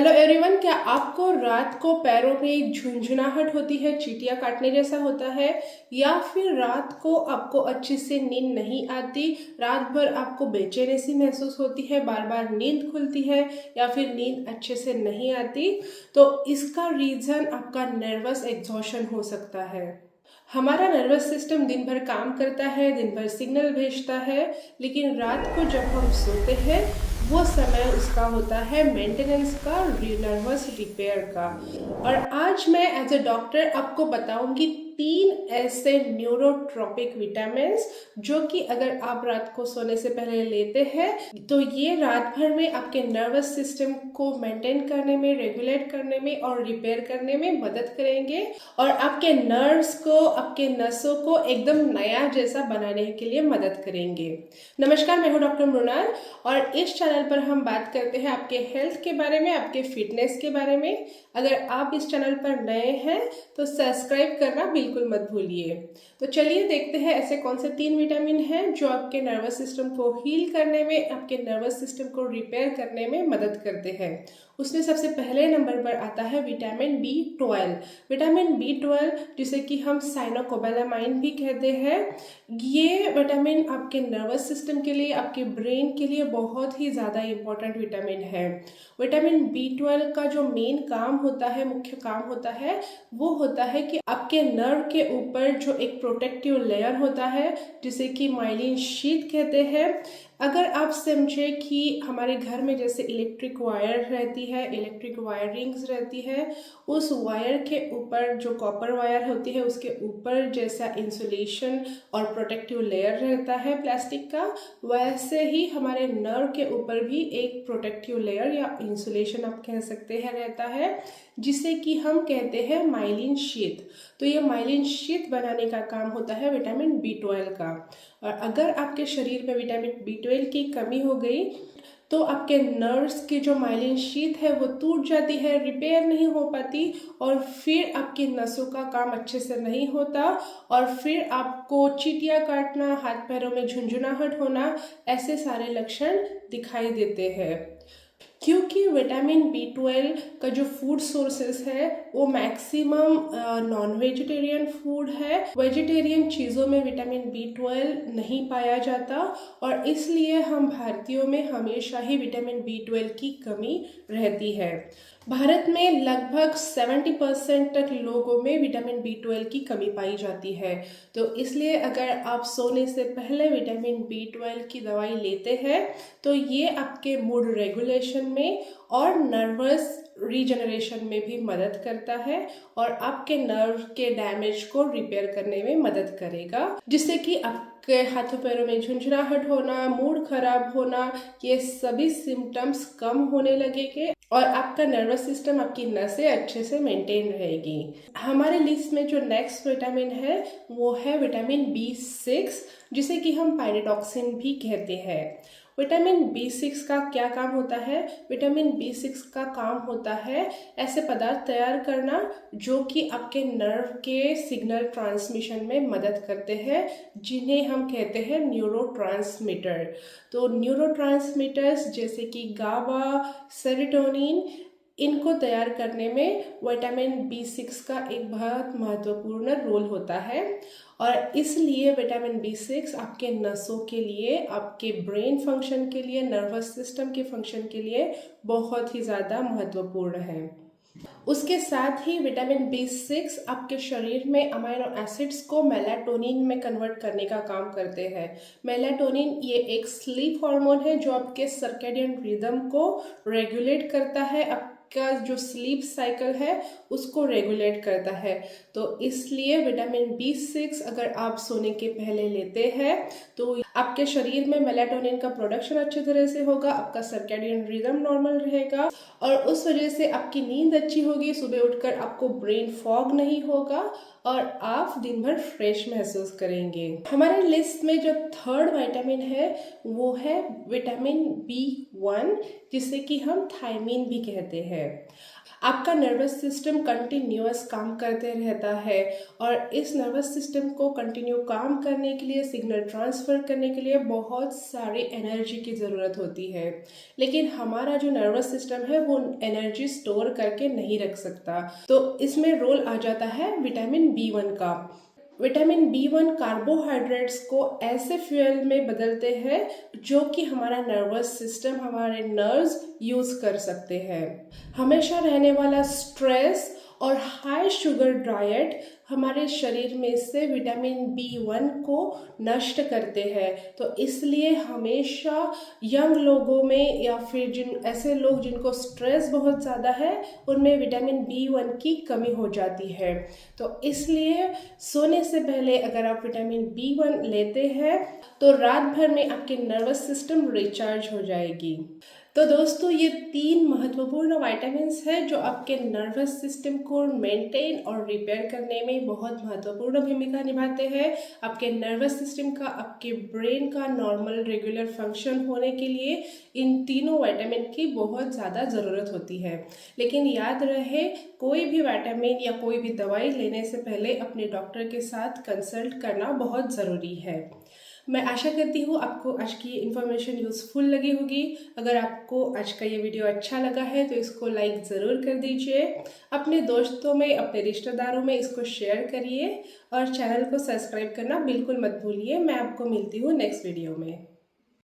Hello everyone, क्या आपको रात को पैरों में एक झुंझुनाहट होती है, चींटियां काटने जैसा होता है, या फिर रात को आपको अच्छे से नींद नहीं आती, रात भर आपको बेचैनी सी महसूस होती है, बार बार नींद खुलती है या फिर नींद अच्छे से नहीं आती? तो इसका रीज़न आपका नर्वस एग्जॉशन हो सकता है। हमारा नर्वस सिस्टम दिन भर काम करता है, दिन भर सिग्नल भेजता है, लेकिन रात को जब हम सोते हैं वो समय उसका होता है मेंटेनेंस का, नर्वस रिपेयर का। और आज मैं एज अ डॉक्टर आपको बताऊंगी 3 ऐसे न्यूरोट्रॉपिक विटामिन जो कि अगर आप रात को सोने से पहले लेते हैं तो ये रात भर में आपके नर्वस सिस्टम को मेंटेन करने में, रेगुलेट करने में और रिपेयर करने में मदद करेंगे और आपके नर्व्स को, आपके नसों को एकदम नया जैसा बनाने के लिए मदद करेंगे। नमस्कार, मैं हूं डॉक्टर मृणाल और इस चैनल पर हम बात करते हैं आपके हेल्थ के बारे में, आपके फिटनेस के बारे में। अगर आप इस चैनल पर नए हैं तो सब्सक्राइब करना बिल्कुल मत भूलिए। तो चलिए देखते हैं ऐसे कौन से 3 विटामिन हैं जो आपके नर्वस सिस्टम को हील करने में, आपके नर्वस सिस्टम को रिपेयर करने में मदद करते हैं। उसमें सबसे पहले नंबर पर आता है विटामिन B12। विटामिन B12 जिसे कि हम साइनोकोबालामाइन भी कहते हैं, ये विटामिन आपके नर्वस सिस्टम के लिए, आपके ब्रेन के लिए बहुत ही ज़्यादा इम्पोर्टेंट विटामिन है। विटामिन B12 का जो मेन काम होता है, मुख्य काम होता है, वो होता है कि आपके नर्व के ऊपर जो एक प्रोटेक्टिव लेयर होता है जिसे कि माइलिन शीथ कहते हैं। अगर आप समझे कि हमारे घर में जैसे इलेक्ट्रिक वायर रहती है, इलेक्ट्रिक वायरिंग्स रहती है, उस वायर के ऊपर जो कॉपर वायर होती है उसके ऊपर जैसा इंसुलेशन और प्रोटेक्टिव लेयर रहता है प्लास्टिक का, वैसे ही हमारे नर्व के ऊपर भी एक प्रोटेक्टिव लेयर या इंसुलेशन आप कह सकते हैं रहता है, जिसे कि हम कहते हैं माइलिन शीथ। तो ये माइलिन शीथ बनाने का काम होता है विटामिन B12 का। और अगर आपके शरीर में विटामिन B12 की कमी हो गई तो आपके नर्व्स की जो माइलिन शीथ है वो टूट जाती है, रिपेयर नहीं हो पाती और फिर आपकी नसों का काम अच्छे से नहीं होता और फिर आपको चींटियां काटना, हाथ पैरों में झुंझुनाहट होना, ऐसे सारे लक्षण दिखाई देते हैं। क्योंकि विटामिन B12 का जो फूड सोर्सेस है वो मैक्सिमम नॉन वेजिटेरियन फूड है, वेजिटेरियन चीज़ों में विटामिन B12 नहीं पाया जाता और इसलिए हम भारतीयों में हमेशा ही विटामिन B12 की कमी रहती है। भारत में लगभग 70% तक लोगों में विटामिन B12 की कमी पाई जाती है। तो इसलिए अगर आप सोने से पहले विटामिन B12 की दवाई लेते हैं तो ये आपके मूड रेगुलेशन में और नर्वस रीजनरेशन में भी मदद करता है और आपके नर्व के डैमेज को रिपेयर करने में मदद करेगा, जिससे कि आपके हाथों पैरों में झुंझुनाहट होना, मूड खराब होना, ये सभी सिम्टम्स कम होने लगेंगे और आपका नर्वस सिस्टम, आपकी नसें अच्छे से मेंटेन रहेगी। हमारे लिस्ट में जो नेक्स्ट विटामिन है वो है विटामिन B6, जिसे कि हम पायरिडॉक्सिन भी कहते हैं। विटामिन B6 का क्या काम होता है? विटामिन B6 का काम होता है ऐसे पदार्थ तैयार करना जो कि आपके नर्व के सिग्नल ट्रांसमिशन में मदद करते हैं, जिन्हें हम कहते हैं न्यूरोट्रांसमीटर। तो न्यूरोट्रांसमीटर्स जैसे कि गाबा, सेरोटोनिन, इनको तैयार करने में विटामिन B6 का एक बहुत महत्वपूर्ण रोल होता है और इसलिए विटामिन B6 आपके नसों के लिए, आपके ब्रेन फंक्शन के लिए, नर्वस सिस्टम के फंक्शन के लिए बहुत ही ज़्यादा महत्वपूर्ण है। उसके साथ ही विटामिन B6 आपके शरीर में अमीनो एसिड्स को मेलाटोनिन में कन्वर्ट करने का काम करते हैं। मेलाटोनिन ये एक स्लीप हार्मोन है जो आपके सर्केडियन रिदम को रेगुलेट करता है, आपका जो स्लीप साइकिल है उसको रेगुलेट करता है। तो इसलिए विटामिन B6 अगर आप सोने के पहले लेते हैं तो आपके शरीर में मेलाटोनिन का प्रोडक्शन अच्छी तरह से होगा, आपका सर्केडियन रिदम नॉर्मल रहेगा और उस वजह से आपकी नींद अच्छी होगी, सुबह उठकर आपको ब्रेन फॉग नहीं होगा और आप दिन भर फ्रेश महसूस करेंगे। हमारे लिस्ट में जो थर्ड विटामिन है वो है विटामिन B1, जिसे कि हम थायमीन भी कहते हैं। आपका नर्वस सिस्टम कंटिन्यूअस काम करते रहता है और इस नर्वस सिस्टम को कंटिन्यू काम करने के लिए, सिग्नल ट्रांसफ़र करने के लिए बहुत सारी एनर्जी की ज़रूरत होती है। लेकिन हमारा जो नर्वस सिस्टम है वो एनर्जी स्टोर करके नहीं रख सकता। तो इसमें रोल आ जाता है विटामिन B1 का। विटामिन B1 कार्बोहाइड्रेट्स को ऐसे फ्यूल में बदलते हैं जो कि हमारा नर्वस सिस्टम, हमारे नर्व्स यूज़ कर सकते हैं। हमेशा रहने वाला स्ट्रेस और हाई शुगर डाइट हमारे शरीर में से विटामिन B1 को नष्ट करते हैं। तो इसलिए हमेशा यंग लोगों में या फिर ऐसे लोग जिनको स्ट्रेस बहुत ज़्यादा है, उनमें विटामिन B1 की कमी हो जाती है। तो इसलिए सोने से पहले अगर आप विटामिन B1 लेते हैं तो रात भर में आपके नर्वस सिस्टम रिचार्ज हो जाएगी। तो दोस्तों, ये 3 महत्वपूर्ण विटामिन्स हैं जो आपके नर्वस सिस्टम को मेंटेन और रिपेयर करने में बहुत महत्वपूर्ण भूमिका निभाते हैं। आपके नर्वस सिस्टम का, आपके ब्रेन का नॉर्मल रेगुलर फंक्शन होने के लिए इन तीनों विटामिन की बहुत ज़्यादा ज़रूरत होती है। लेकिन याद रहे, कोई भी विटामिन या कोई भी दवाई लेने से पहले अपने डॉक्टर के साथ कंसल्ट करना बहुत ज़रूरी है। मैं आशा करती हूँ आपको आज की इन्फॉर्मेशन यूज़फुल लगी होगी। अगर आपको आज का ये वीडियो अच्छा लगा है तो इसको लाइक ज़रूर कर दीजिए। अपने दोस्तों में, अपने रिश्तेदारों में इसको शेयर करिए और चैनल को सब्सक्राइब करना बिल्कुल मत भूलिए। मैं आपको मिलती हूँ नेक्स्ट वीडियो में।